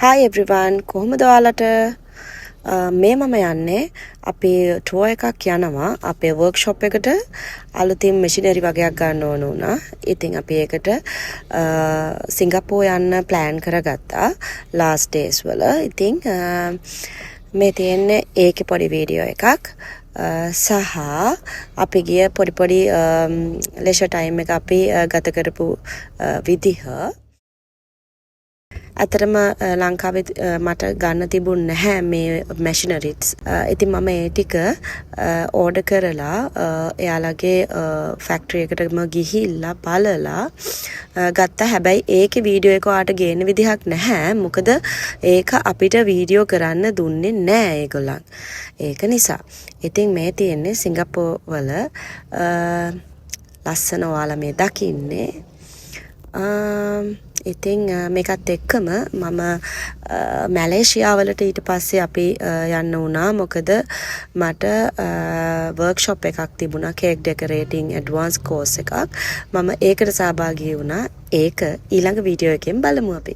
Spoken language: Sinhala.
Hi everyone කොහොමද ඔයාලට මේ මම යන්නේ අපි ටුවර් එකක් යනවා අපේ වර්ක්ෂොප් එකට අලුතින් මැෂිනරි වගේක් ගන්න ඕන වුණා. ඉතින් අපි ඒකට සිංගප්පූර් යන්න ප්ලෑන් කරගත්තා last days වල. ඉතින් මේ තියෙන්නේ ඒකේ පොඩි වීඩියෝ එකක්. සහ අපි ගිය පොඩි leisure time එක අපි ගත කරපු විදිහ අතරම ලංකාවේ මට ගන්න තිබුණ නැහැ මේ මැෂිනරිස්. ඉතින් මම ඒ ටික ඕඩර් කරලා එයාලගේ ෆැක්ටරි එකටම ගිහිල්ලා බලලා ගත්තා. හැබැයි ඒකේ වීඩියෝ එක ඔයාලට ගේන්න විදිහක් නැහැ. මොකද ඒක අපිට වීඩියෝ කරන්න දුන්නේ නැහැ ඒගොල්ලන්. ඒක නිසා. ඉතින් මේ තියෙන්නේ සිංගප්පූර් වල ලස්සන ඔයාලා මේ දකින්නේ. ඉතින් මේකත් එක්කම මම මැලේසියාවලට ඊට පස්සේ අපි යන්න වුණා. මොකද මට වර්ක්ෂොප් එකක් තිබුණා කේක් ඩෙකොරේටිං ඇඩ්වාන්ස් කෝස් එකක්. මම ඒකට සහභාගී වුණා. ඒක ඊළඟ වීඩියෝ එකෙන් බලමු අපි.